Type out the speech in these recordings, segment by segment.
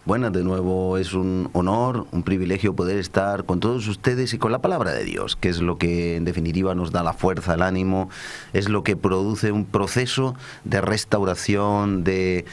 Buenas de nuevo, es un honor, un privilegio poder estar con todos ustedes y con la palabra de Dios, que es lo que en definitiva nos da la fuerza, el ánimo, es lo que produce un proceso de restauración, de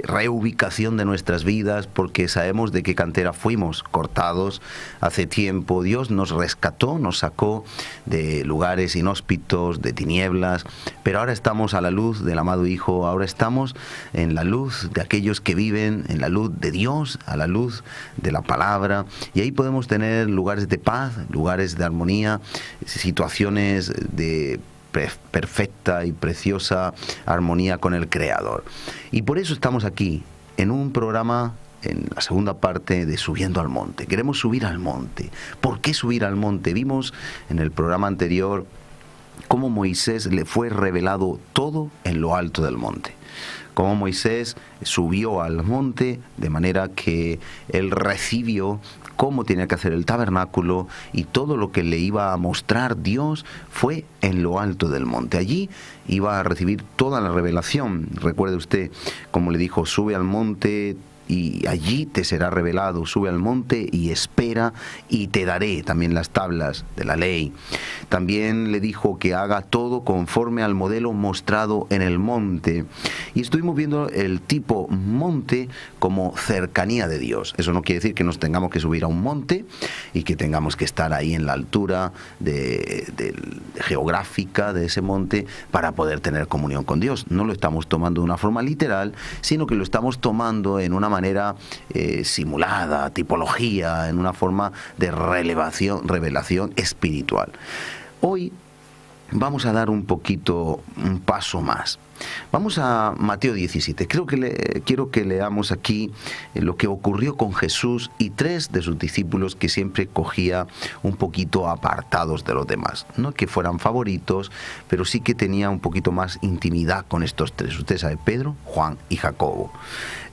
reubicación de nuestras vidas, porque sabemos de qué cantera fuimos cortados hace tiempo. Dios nos rescató, nos sacó de lugares inhóspitos, de tinieblas, pero ahora estamos a la luz del amado Hijo, ahora estamos en la luz de aquellos que viven en la luz de Dios, a la luz de la palabra, y ahí podemos tener lugares de paz, lugares de armonía, situaciones de perfecta y preciosa armonía con el Creador. Y por eso estamos aquí, en un programa, en la segunda parte de Subiendo al Monte. Queremos subir al monte. ¿Por qué subir al monte? Vimos en el programa anterior cómo Moisés le fue revelado todo en lo alto del monte. Cómo Moisés subió al monte de manera que él recibió cómo tenía que hacer el tabernáculo, y todo lo que le iba a mostrar Dios fue en lo alto del monte. Allí iba a recibir toda la revelación. Recuerde usted cómo le dijo: sube al monte y allí te será revelado, sube al monte y espera y te daré también las tablas de la ley. También le dijo que haga todo conforme al modelo mostrado en el monte. Y estuvimos viendo el tipo monte como cercanía de Dios. Eso no quiere decir que nos tengamos que subir a un monte y que tengamos que estar ahí en la altura geográfica de ese monte para poder tener comunión con Dios. No lo estamos tomando de una forma literal, sino que lo estamos tomando en una manera simulada, tipología, en una forma de revelación espiritual. Hoy vamos a dar un paso más. Vamos a Mateo 17. Quiero que leamos aquí lo que ocurrió con Jesús y tres de sus discípulos que siempre cogía un poquito apartados de los demás. No que fueran favoritos, pero sí que tenía un poquito más intimidad con estos tres. Usted sabe, Pedro, Juan y Jacobo.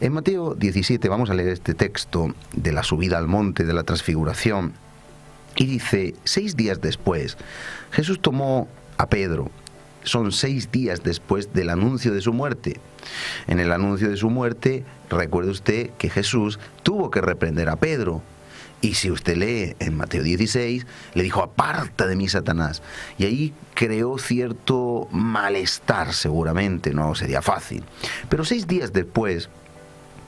En Mateo 17 vamos a leer este texto de la subida al monte de la transfiguración. Y dice: 6 días después, Jesús tomó a Pedro. Son 6 días después del anuncio de su muerte. En el anuncio de su muerte, recuerde usted que Jesús tuvo que reprender a Pedro. Y si usted lee en Mateo 16, le dijo: aparta de mí, Satanás. Y ahí creó cierto malestar, seguramente, no sería fácil. Pero 6 días después,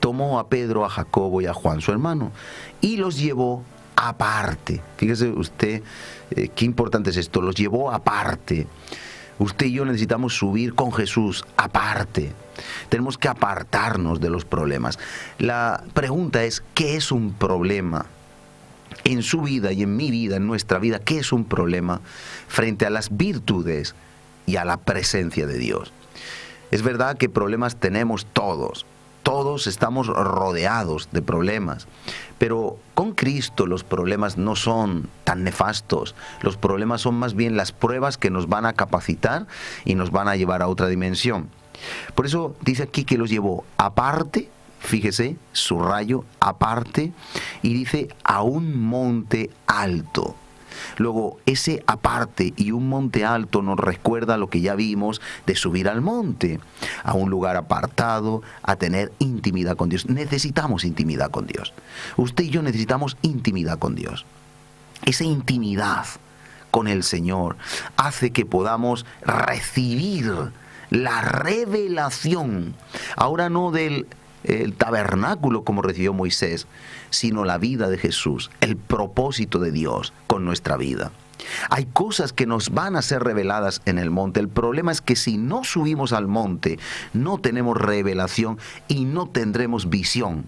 tomó a Pedro, a Jacobo y a Juan, su hermano, y los llevó aparte. Fíjese usted qué importante es esto, los llevó aparte. Usted y yo necesitamos subir con Jesús aparte. Tenemos que apartarnos de los problemas. La pregunta es: ¿qué es un problema? En su vida y en mi vida, en nuestra vida, ¿qué es un problema frente a las virtudes y a la presencia de Dios? Es verdad que problemas tenemos todos. Todos estamos rodeados de problemas, pero con Cristo los problemas no son tan nefastos. Los problemas son más bien las pruebas que nos van a capacitar y nos van a llevar a otra dimensión. Por eso dice aquí que los llevó aparte, fíjese, subrayo, aparte, y dice a un monte alto. Luego, ese aparte y un monte alto nos recuerda lo que ya vimos de subir al monte, a un lugar apartado, a tener intimidad con Dios. Necesitamos intimidad con Dios. Usted y yo necesitamos intimidad con Dios. Esa intimidad con el Señor hace que podamos recibir la revelación, ahora no del tabernáculo como recibió Moisés, sino la vida de Jesús, el propósito de Dios con nuestra vida. Hay cosas que nos van a ser reveladas en el monte. El problema es que si no subimos al monte, no tenemos revelación y no tendremos visión.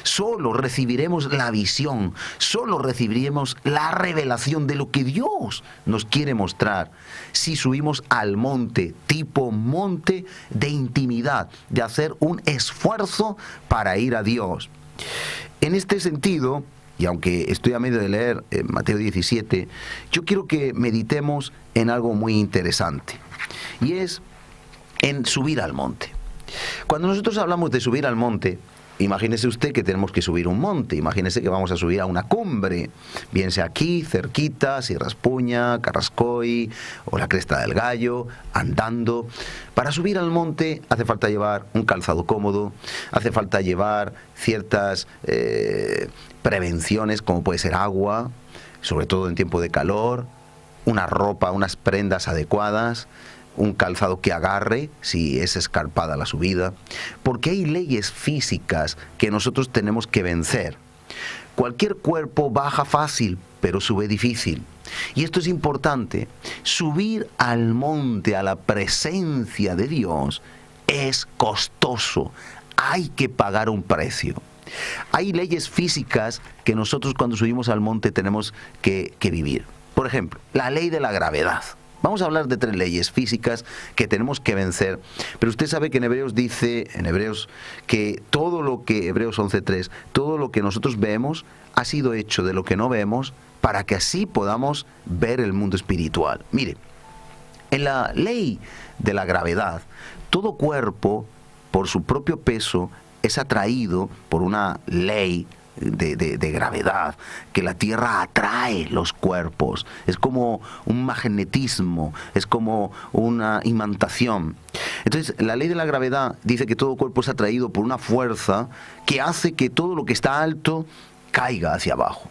Solo recibiremos la visión, solo recibiremos la revelación de lo que Dios nos quiere mostrar si subimos al monte, tipo monte de intimidad, de hacer un esfuerzo para ir a Dios. En este sentido, y aunque estoy a medio de leer Mateo 17, yo quiero que meditemos en algo muy interesante, y es en subir al monte. Cuando nosotros hablamos de subir al monte, Imagínese usted que tenemos que subir un monte, imagínese que vamos a subir a una cumbre, bien sea aquí, cerquita, Sierra Espuña, Carrascoy o la Cresta del Gallo, andando. Para subir al monte hace falta llevar un calzado cómodo, hace falta llevar ciertas prevenciones, como puede ser agua, sobre todo en tiempo de calor, una ropa, unas prendas adecuadas, un calzado que agarre si es escarpada la subida, porque hay leyes físicas que nosotros tenemos que vencer. Cualquier cuerpo baja fácil, pero sube difícil. Y esto es importante. Subir al monte, a la presencia de Dios, es costoso. Hay que pagar un precio. Hay leyes físicas que nosotros cuando subimos al monte tenemos que vivir. Por ejemplo, la ley de la gravedad. Vamos a hablar de 3 leyes físicas que tenemos que vencer. Pero usted sabe que en Hebreos dice, que todo lo que, Hebreos 11:3, todo lo que nosotros vemos ha sido hecho de lo que no vemos para que así podamos ver el mundo espiritual. Mire, en la ley de la gravedad, todo cuerpo, por su propio peso, es atraído por una ley de gravedad, que la Tierra atrae los cuerpos, es como un magnetismo, es como una imantación. Entonces, la ley de la gravedad dice que todo cuerpo es atraído por una fuerza que hace que todo lo que está alto caiga hacia abajo.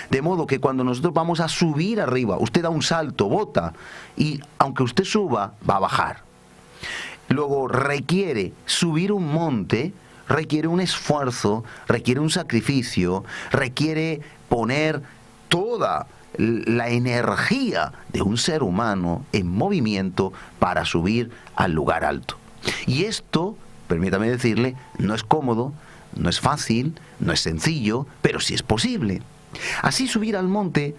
De modo que cuando nosotros vamos a subir arriba, usted da un salto, bota, y aunque usted suba, va a bajar. Luego requiere subir un monte, requiere un esfuerzo, requiere un sacrificio, requiere poner toda la energía de un ser humano en movimiento para subir al lugar alto. Y esto, permítame decirle, no es cómodo, no es fácil, no es sencillo, pero sí es posible. Así subir al monte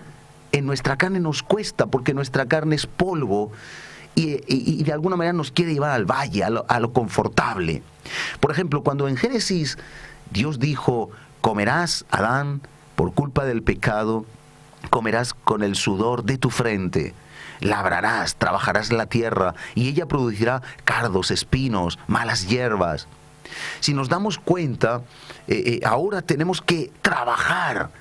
en nuestra carne nos cuesta, porque nuestra carne es polvo, y de alguna manera nos quiere llevar al valle, a lo confortable. Por ejemplo, cuando en Génesis Dios dijo, comerás, Adán, por culpa del pecado, comerás con el sudor de tu frente, labrarás, trabajarás la tierra, y ella producirá cardos, espinos, malas hierbas. Si nos damos cuenta, ahora tenemos que trabajar.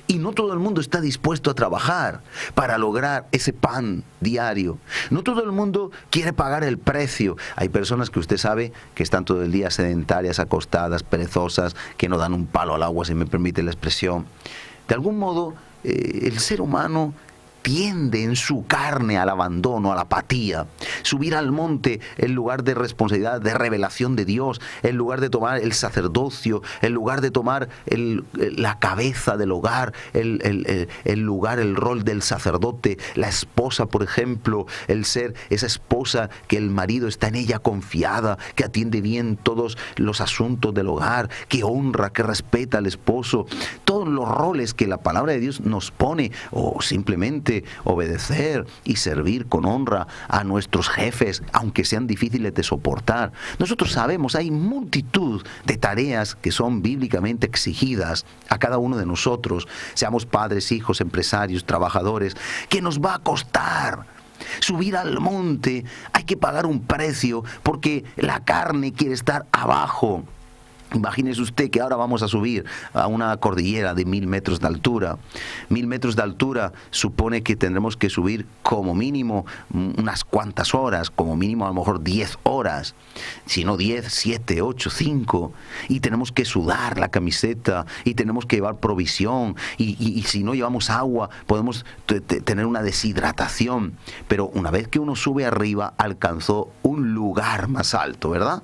Y no todo el mundo está dispuesto a trabajar para lograr ese pan diario. No todo el mundo quiere pagar el precio. Hay personas que usted sabe que están todo el día sedentarias, acostadas, perezosas, que no dan un palo al agua, si me permite la expresión. De algún modo, el ser humano tiende en su carne al abandono, a la apatía. Subir al monte en lugar de responsabilidad, de revelación de Dios, en lugar de tomar el sacerdocio, en lugar de tomar la cabeza del hogar, el lugar, el rol del sacerdote, la esposa, por ejemplo, el ser esa esposa que el marido está en ella confiada, que atiende bien todos los asuntos del hogar, que honra, que respeta al esposo, todos los roles que la palabra de Dios nos pone, o simplemente obedecer y servir con honra a nuestros jefes, aunque sean difíciles de soportar. Nosotros sabemos, hay multitud de tareas que son bíblicamente exigidas a cada uno de nosotros, seamos padres, hijos, empresarios, trabajadores, que nos va a costar. Subir al monte, hay que pagar un precio, porque la carne quiere estar abajo. Imagínese usted que ahora vamos a subir a una cordillera de 1000 metros de altura. 1000 metros de altura supone que tendremos que subir como mínimo unas cuantas horas, como mínimo a lo mejor 10 horas, si no 10, 7, 8, 5. Y tenemos que sudar la camiseta, y tenemos que llevar provisión, y si no llevamos agua podemos tener una deshidratación. Pero una vez que uno sube arriba, alcanzó un lugar más alto, ¿verdad?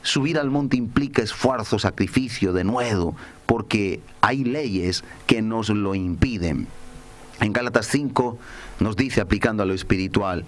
Subir al monte implica esfuerzo, sacrificio, denuedo, porque hay leyes que nos lo impiden. En Gálatas 5 nos dice, aplicando a lo espiritual,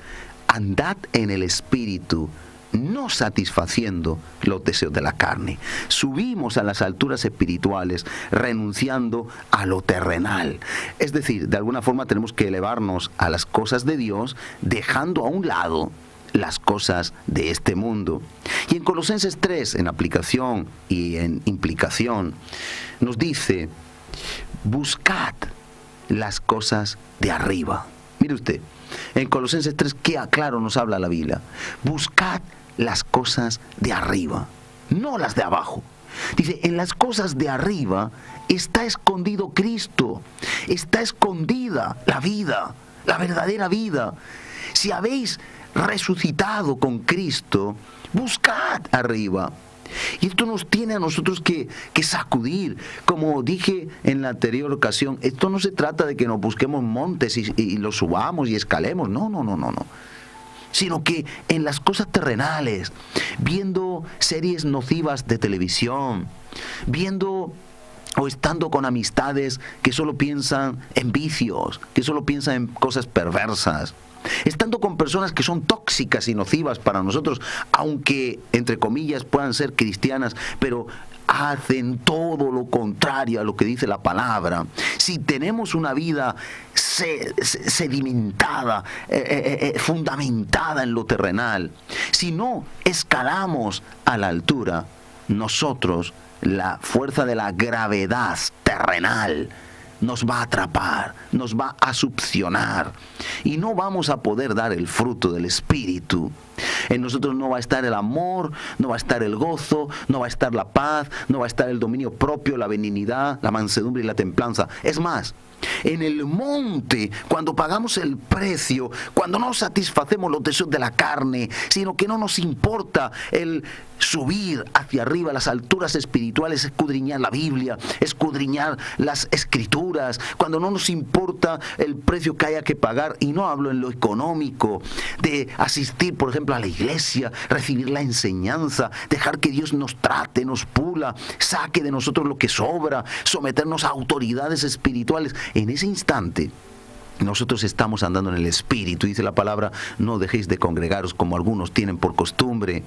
andad en el espíritu, no satisfaciendo los deseos de la carne. Subimos a las alturas espirituales renunciando a lo terrenal. Es decir, de alguna forma tenemos que elevarnos a las cosas de Dios, dejando a un lado las cosas de este mundo. Y en Colosenses 3, en aplicación y en implicación, nos dice, buscad las cosas de arriba. Mire usted, en Colosenses 3, qué claro nos habla la Biblia. Buscad las cosas de arriba, no las de abajo. Dice, en las cosas de arriba está escondido Cristo, está escondida la vida, la verdadera vida. Si habéis resucitado con Cristo, buscad arriba. Y esto nos tiene a nosotros que sacudir. Como dije en la anterior ocasión, esto no se trata de que nos busquemos montes y los subamos y escalemos. No. Sino que en las cosas terrenales, viendo series nocivas de televisión, viendo o estando con amistades que solo piensan en vicios, que solo piensan en cosas perversas, estando con personas que son tóxicas y nocivas para nosotros, aunque entre comillas puedan ser cristianas, pero hacen todo lo contrario a lo que dice la palabra. Si tenemos una vida sedimentada, fundamentada en lo terrenal, si no escalamos a la altura, nosotros, la fuerza de la gravedad terrenal nos va a atrapar, nos va a succionar y no vamos a poder dar el fruto del Espíritu. En nosotros no va a estar el amor, no va a estar el gozo, no va a estar la paz, no va a estar el dominio propio, la benignidad, la mansedumbre y la templanza. Es más, en el monte, cuando pagamos el precio, cuando no satisfacemos los deseos de la carne, sino que no nos importa el subir hacia arriba, las alturas espirituales, escudriñar la Biblia, escudriñar las Escrituras, cuando no nos importa el precio que haya que pagar, y no hablo en lo económico, de asistir, por ejemplo, a la iglesia, recibir la enseñanza, dejar que Dios nos trate, nos pula, saque de nosotros lo que sobra, someternos a autoridades espirituales. En ese instante, nosotros estamos andando en el Espíritu. Dice la palabra, no dejéis de congregaros como algunos tienen por costumbre.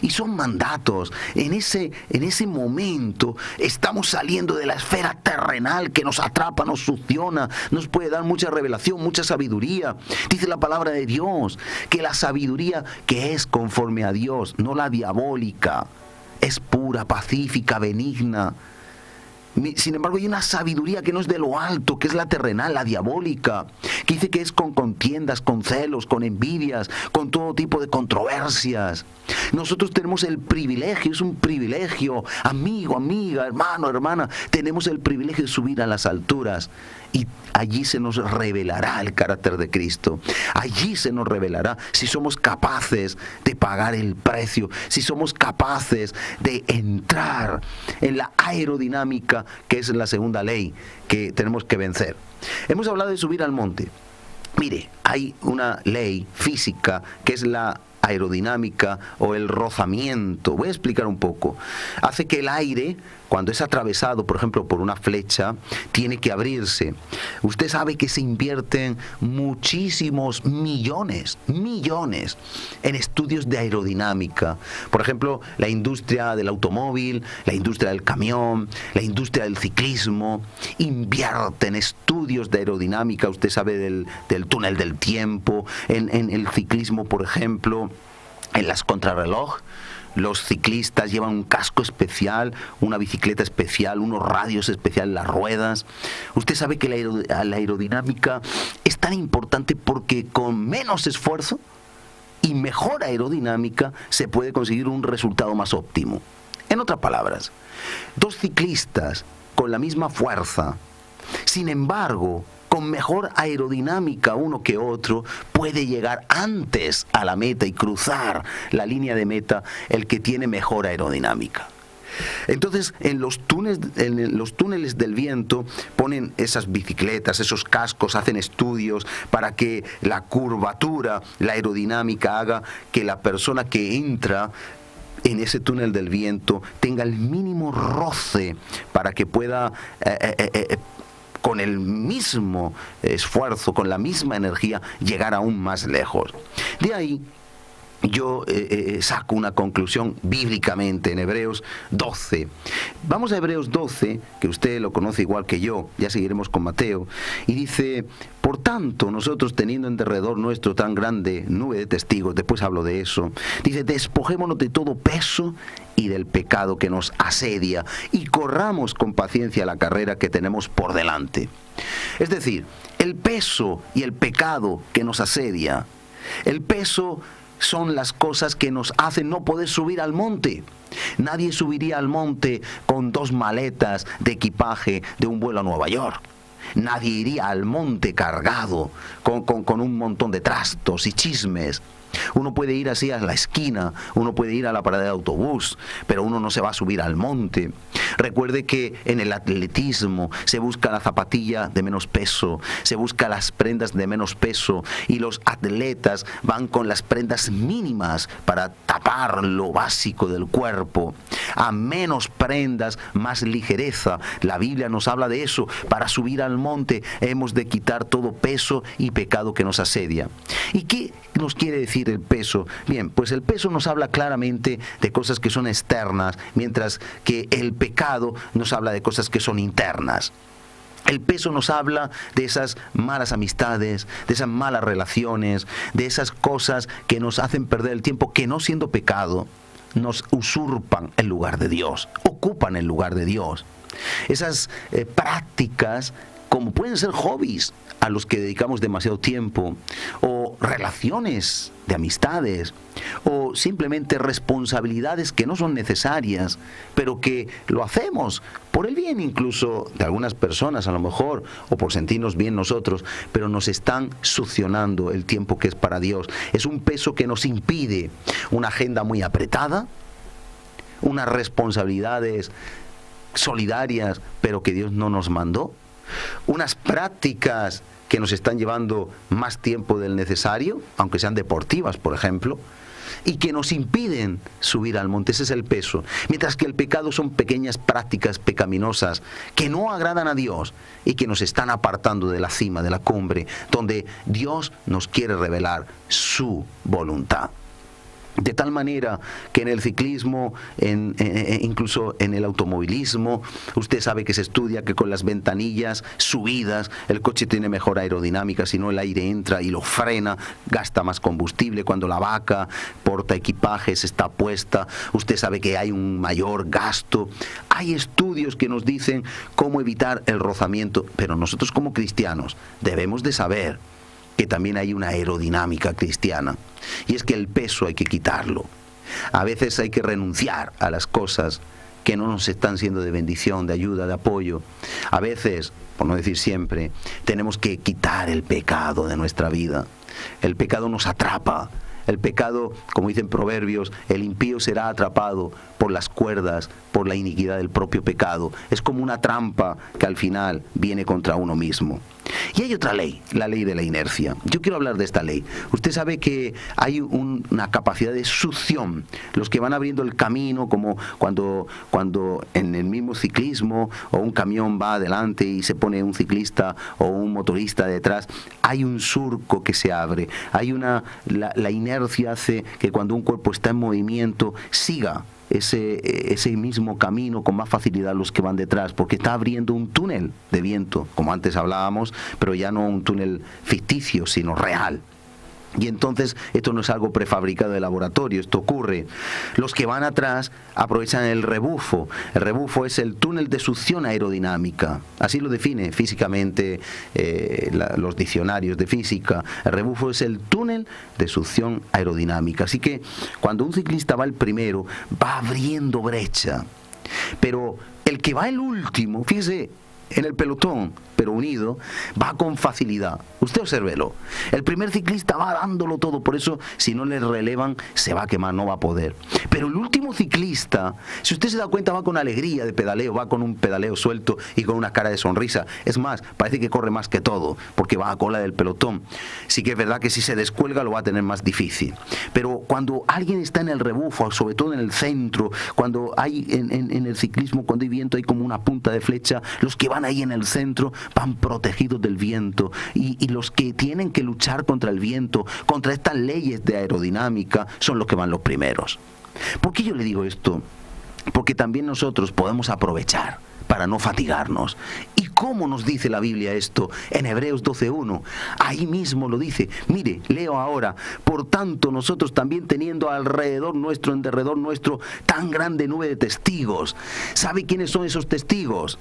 Y son mandatos. En ese momento estamos saliendo de la esfera terrenal que nos atrapa, nos succiona, nos puede dar mucha revelación, mucha sabiduría. Dice la palabra de Dios que la sabiduría que es conforme a Dios, no la diabólica, es pura, pacífica, benigna. Sin embargo, hay una sabiduría que no es de lo alto, que es la terrenal, la diabólica, que dice que es con contiendas, con celos, con envidias, con todo tipo de controversias. Nosotros tenemos el privilegio, es un privilegio, amigo, amiga, hermano, hermana, tenemos el privilegio de subir a las alturas. Y allí se nos revelará el carácter de Cristo. Allí se nos revelará si somos capaces de pagar el precio, si somos capaces de entrar en la aerodinámica, que es la segunda ley que tenemos que vencer. Hemos hablado de subir al monte. Mire, hay una ley física que es la aerodinámica o el rozamiento. Voy a explicar un poco. Hace que el aire, cuando es atravesado, por ejemplo, por una flecha, tiene que abrirse. Usted sabe que se invierten muchísimos millones en estudios de aerodinámica. Por ejemplo, la industria del automóvil, la industria del camión, la industria del ciclismo, invierten estudios de aerodinámica. Usted sabe del túnel del tiempo, en el ciclismo, por ejemplo, en las contrarreloj. Los ciclistas llevan un casco especial, una bicicleta especial, unos radios especiales, las ruedas. Usted sabe que la aerodinámica es tan importante porque con menos esfuerzo y mejor aerodinámica se puede conseguir un resultado más óptimo. En otras palabras, dos ciclistas con la misma fuerza, sin embargo, con mejor aerodinámica uno que otro, puede llegar antes a la meta y cruzar la línea de meta el que tiene mejor aerodinámica. Entonces, en los túneles del viento ponen esas bicicletas, esos cascos, hacen estudios para que la curvatura, la aerodinámica haga que la persona que entra en ese túnel del viento tenga el mínimo roce para que pueda con el mismo esfuerzo, con la misma energía, llegar aún más lejos. De ahí yo saco una conclusión bíblicamente en Hebreos 12. Vamos a Hebreos 12, que usted lo conoce igual que yo, ya seguiremos con Mateo, y dice: por tanto, nosotros teniendo en derredor nuestro tan grande nube de testigos, después hablo de eso, dice: despojémonos de todo peso y del pecado que nos asedia y corramos con paciencia la carrera que tenemos por delante. Es decir, el peso y el pecado que nos asedia, el peso son las cosas que nos hacen no poder subir al monte. Nadie subiría al monte con 2 maletas de equipaje de un vuelo a Nueva York. Nadie iría al monte cargado con un montón de trastos y chismes. Uno puede ir así a la esquina, uno puede ir a la parada de autobús, pero uno no se va a subir al monte. Recuerde que en el atletismo se busca la zapatilla de menos peso, se busca las prendas de menos peso, y los atletas van con las prendas mínimas para tapar lo básico del cuerpo. A menos prendas, más ligereza. La Biblia nos habla de eso. Para subir al monte hemos de quitar todo peso y pecado que nos asedia. ¿Y qué nos quiere decir el peso? Bien, pues el peso nos habla claramente de cosas que son externas, mientras que el pecado nos habla de cosas que son internas. El peso nos habla de esas malas amistades, de esas malas relaciones, de esas cosas que nos hacen perder el tiempo, que no siendo pecado, nos usurpan el lugar de Dios, ocupan el lugar de Dios. Esas prácticas, como pueden ser hobbies a los que dedicamos demasiado tiempo, o relaciones de amistades, o simplemente responsabilidades que no son necesarias, pero que lo hacemos por el bien incluso de algunas personas a lo mejor, o por sentirnos bien nosotros, pero nos están succionando el tiempo que es para Dios. Es un peso que nos impide una agenda muy apretada, unas responsabilidades solidarias, pero que Dios no nos mandó, unas prácticas que nos están llevando más tiempo del necesario, aunque sean deportivas, por ejemplo, y que nos impiden subir al monte. Ese es el peso. Mientras que el pecado son pequeñas prácticas pecaminosas que no agradan a Dios y que nos están apartando de la cima, de la cumbre, donde Dios nos quiere revelar su voluntad. De tal manera que en el ciclismo, incluso en el automovilismo, usted sabe que se estudia que con las ventanillas subidas el coche tiene mejor aerodinámica, si no el aire entra y lo frena, gasta más combustible. Cuando la vaca porta equipajes, está puesta, usted sabe que hay un mayor gasto. Hay estudios que nos dicen cómo evitar el rozamiento, pero nosotros como cristianos debemos de saber que también hay una aerodinámica cristiana, y es que el peso hay que quitarlo. A veces hay que renunciar a las cosas que no nos están siendo de bendición, de ayuda, de apoyo. A veces, por no decir siempre, tenemos que quitar el pecado de nuestra vida. El pecado nos atrapa. El pecado, como dicen Proverbios, el impío será atrapado por las cuerdas, por la iniquidad del propio pecado. Es como una trampa que al final viene contra uno mismo. Y hay otra ley, la ley de la inercia. Yo quiero hablar de esta ley. Usted sabe que hay una capacidad de succión. Los que van abriendo el camino, como cuando en el mismo ciclismo o un camión va adelante y se pone un ciclista o un motorista detrás, hay un surco que se abre. La inercia hace que cuando un cuerpo está en movimiento siga ese mismo camino con más facilidad los que van detrás, porque está abriendo un túnel de viento, como antes hablábamos, pero ya no un túnel ficticio, sino real. Y entonces esto no es algo prefabricado de laboratorio, esto ocurre. Los que van atrás aprovechan el rebufo. El rebufo es el túnel de succión aerodinámica. Así lo define físicamente los diccionarios de física. El rebufo es el túnel de succión aerodinámica. Así que cuando un ciclista va el primero, va abriendo brecha. Pero el que va el último, fíjese, en el pelotón, pero unido, va con facilidad. Usted obsérvelo. El primer ciclista va dándolo todo, por eso si no le relevan se va a quemar, no va a poder. Pero el último ciclista, si usted se da cuenta, va con alegría de pedaleo, va con un pedaleo suelto y con una cara de sonrisa. Es más, parece que corre más que todo, porque va a cola del pelotón. Sí que es verdad que si se descuelga lo va a tener más difícil. Pero cuando alguien está en el rebufo, sobre todo en el centro, cuando hay en el ciclismo, cuando hay viento, hay como una punta de flecha, los que van ahí en el centro van protegidos del viento, y los que tienen que luchar contra el viento, contra estas leyes de aerodinámica, son los que van los primeros. ¿Por qué yo le digo esto? Porque también nosotros podemos aprovechar para no fatigarnos. ¿Y cómo nos dice la Biblia esto? En Hebreos 12:1, ahí mismo lo dice. Mire, leo ahora: por tanto nosotros también, teniendo alrededor nuestro, en derredor nuestro, tan grande nube de testigos. ¿Sabe quiénes son esos testigos?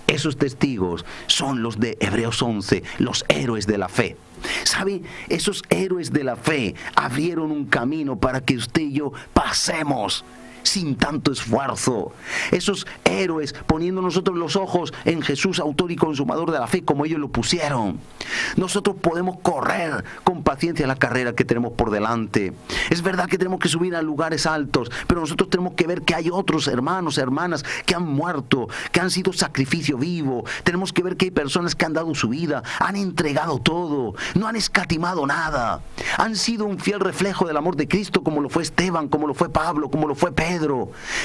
Esos testigos son los de Hebreos 11, los héroes de la fe. ¿Sabe? Esos héroes de la fe abrieron un camino para que usted y yo pasemos sin tanto esfuerzo. Esos héroes, poniendo nosotros los ojos en Jesús, autor y consumador de la fe, como ellos lo pusieron. Nosotros podemos correr con paciencia la carrera que tenemos por delante. Es verdad que tenemos que subir a lugares altos, pero nosotros tenemos que ver que hay otros hermanos, hermanas que han muerto, que han sido sacrificio vivo. Tenemos que ver que hay personas que han dado su vida, han entregado todo, no han escatimado nada. Han sido un fiel reflejo del amor de Cristo, como lo fue Esteban, como lo fue Pablo, como lo fue Pedro.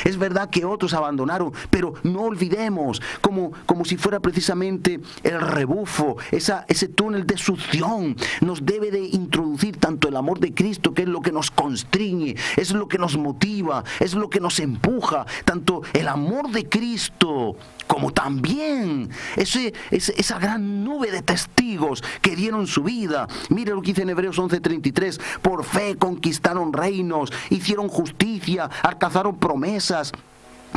Es verdad que otros abandonaron, pero no olvidemos, como si fuera precisamente el rebufo, ese túnel de succión, nos debe de introducir tanto el amor de Cristo, que es lo que nos constriñe, es lo que nos motiva, es lo que nos empuja, tanto el amor de Cristo como también esa gran nube de testigos que dieron su vida. Mire lo que dice en Hebreos 11:33, por fe conquistaron reinos, hicieron justicia, alcanzaron promesas,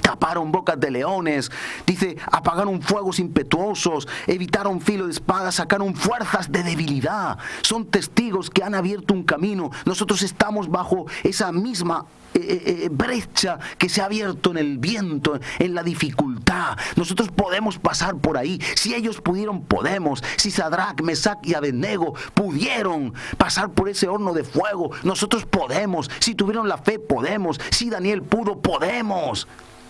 taparon bocas de leones, dice, apagaron fuegos impetuosos, evitaron filo de espada, sacaron fuerzas de debilidad. Son testigos que han abierto un camino. Nosotros estamos bajo esa misma brecha que se ha abierto en el viento, en la dificultad. Nosotros podemos pasar por ahí. Si ellos pudieron, podemos. Si Sadrach, Mesach y Abednego pudieron pasar por ese horno de fuego, nosotros podemos. Si tuvieron la fe, podemos. Si Daniel pudo, podemos.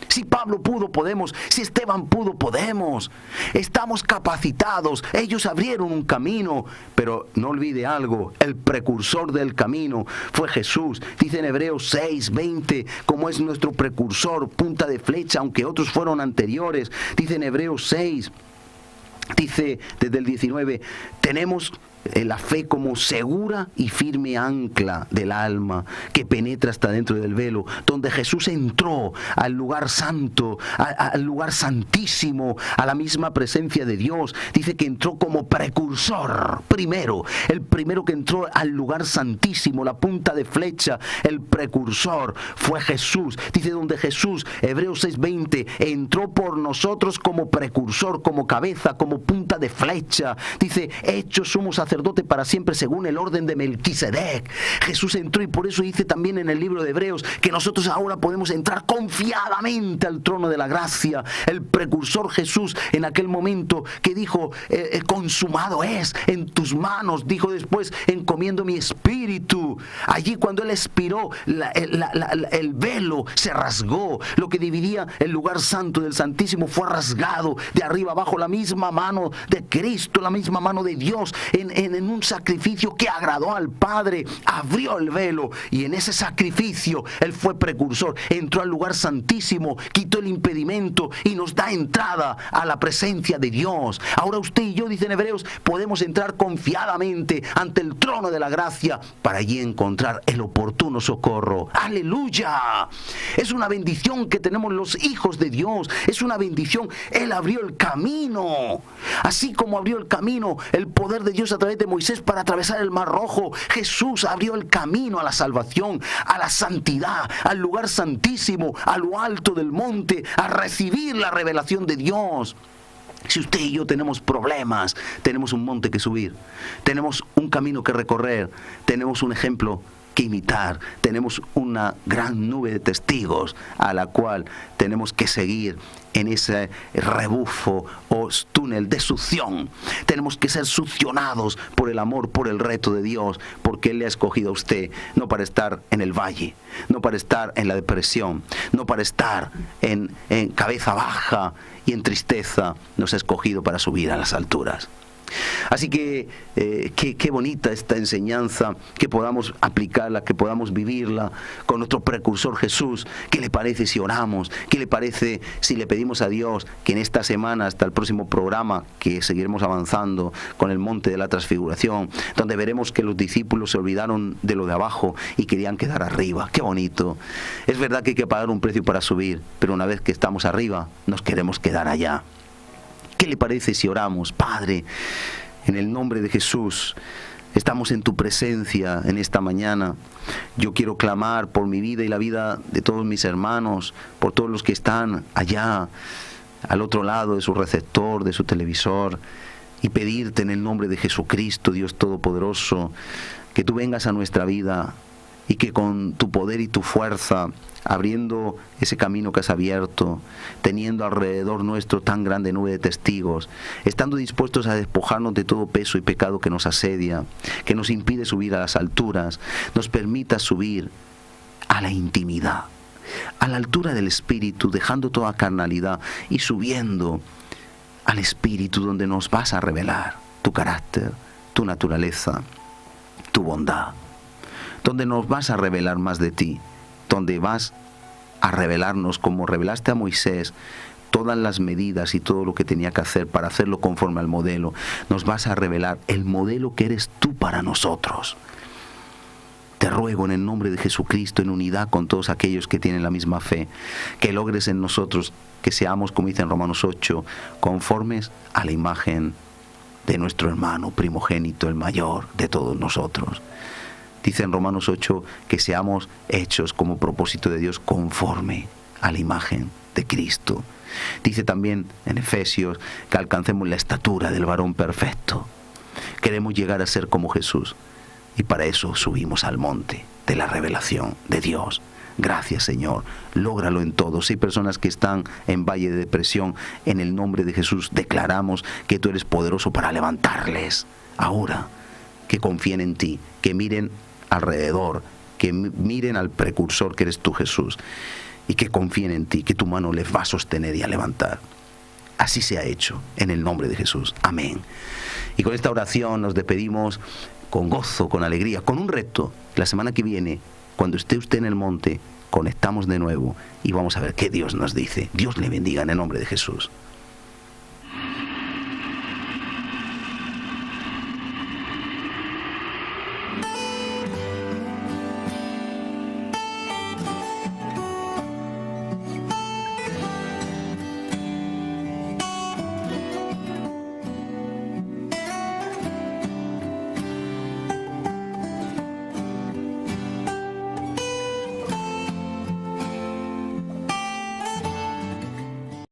Si Pablo pudo, podemos. Si Esteban pudo, podemos. Estamos capacitados. Ellos abrieron un camino. Pero no olvide algo: el precursor del camino fue Jesús. Dice en Hebreos 6:20, como es nuestro precursor, punta de flecha, aunque otros fueron anteriores. Dice en Hebreos 6, dice desde el 19, tenemos la fe como segura y firme ancla del alma que penetra hasta dentro del velo, donde Jesús entró al lugar santo, al lugar santísimo, a la misma presencia de Dios. Dice que entró como precursor, el primero que entró al lugar santísimo, la punta de flecha, el precursor fue Jesús. Dice donde Jesús, Hebreos 6:20, entró por nosotros como precursor, como cabeza, como punta de flecha. Dice, hecho sumo sacerdote para siempre según el orden de Melquisedec. Jesús entró, y por eso dice también en el libro de Hebreos que nosotros ahora podemos entrar confiadamente al trono de la gracia. El precursor Jesús, en aquel momento que dijo, consumado es, en tus manos, dijo después, encomiendo mi espíritu. Allí cuando él expiró, el velo se rasgó, lo que dividía el lugar santo del Santísimo fue rasgado de arriba abajo. La misma mano de Cristo, la misma mano de Dios, en un sacrificio que agradó al Padre, abrió el velo, y en ese sacrificio él fue precursor. Entró al lugar santísimo, quitó el impedimento y nos da entrada a la presencia de Dios. Ahora usted y yo, dicen Hebreos, podemos entrar confiadamente ante el trono de la gracia para allí encontrar el oportuno socorro. ¡Aleluya! Es una bendición que tenemos los hijos de Dios. Es una bendición. Él abrió el camino. Así como abrió el camino el poder de Dios a través de Moisés para atravesar el Mar Rojo, Jesús abrió el camino a la salvación, a la santidad, al lugar santísimo, a lo alto del monte, a recibir la revelación de Dios. Si usted y yo tenemos problemas, tenemos un monte que subir, tenemos un camino que recorrer, tenemos un ejemplo que imitar, tenemos una gran nube de testigos a la cual tenemos que seguir en ese rebufo o túnel de succión. Tenemos que ser succionados por el amor, por el reto de Dios, porque Él le ha escogido a usted, no para estar en el valle, no para estar en la depresión, no para estar en cabeza baja y en tristeza. Nos ha escogido para subir a las alturas. Así que qué bonita esta enseñanza, que podamos aplicarla, que podamos vivirla con nuestro precursor Jesús. ¿Qué le parece si oramos? ¿Qué le parece si le pedimos a Dios que en esta semana, hasta el próximo programa, que seguiremos avanzando con el monte de la transfiguración, donde veremos que los discípulos se olvidaron de lo de abajo y querían quedar arriba? ¡Qué bonito! Es verdad que hay que pagar un precio para subir, pero una vez que estamos arriba, nos queremos quedar allá. ¿Qué le parece si oramos? Padre, en el nombre de Jesús, estamos en tu presencia en esta mañana. Yo quiero clamar por mi vida y la vida de todos mis hermanos, por todos los que están allá, al otro lado de su receptor, de su televisor, y pedirte en el nombre de Jesucristo, Dios Todopoderoso, que tú vengas a nuestra vida y que con tu poder y tu fuerza, abriendo ese camino que has abierto, teniendo alrededor nuestro tan grande nube de testigos, estando dispuestos a despojarnos de todo peso y pecado que nos asedia, que nos impide subir a las alturas, nos permita subir a la intimidad, a la altura del Espíritu, dejando toda carnalidad y subiendo al Espíritu, donde nos vas a revelar tu carácter, tu naturaleza, tu bondad, donde nos vas a revelar más de ti, donde vas a revelarnos, como revelaste a Moisés, todas las medidas y todo lo que tenía que hacer para hacerlo conforme al modelo. Nos vas a revelar el modelo que eres tú para nosotros. Te ruego en el nombre de Jesucristo, en unidad con todos aquellos que tienen la misma fe, que logres en nosotros que seamos, como dice en Romanos 8, conformes a la imagen de nuestro hermano primogénito, el mayor de todos nosotros. Dice en Romanos 8 que seamos hechos como propósito de Dios conforme a la imagen de Cristo. Dice también en Efesios que alcancemos la estatura del varón perfecto. Queremos llegar a ser como Jesús y para eso subimos al monte de la revelación de Dios. Gracias, Señor. Lógralo en todos. Si hay personas que están en valle de depresión, en el nombre de Jesús declaramos que tú eres poderoso para levantarles. Ahora, que confíen en ti, que miren alrededor, que miren al precursor que eres tú, Jesús, y que confíen en ti, que tu mano les va a sostener y a levantar. Así se ha hecho, en el nombre de Jesús. Amén. Y con esta oración nos despedimos con gozo, con alegría, con un reto. La semana que viene, cuando esté usted en el monte, conectamos de nuevo y vamos a ver qué Dios nos dice. Dios le bendiga en el nombre de Jesús.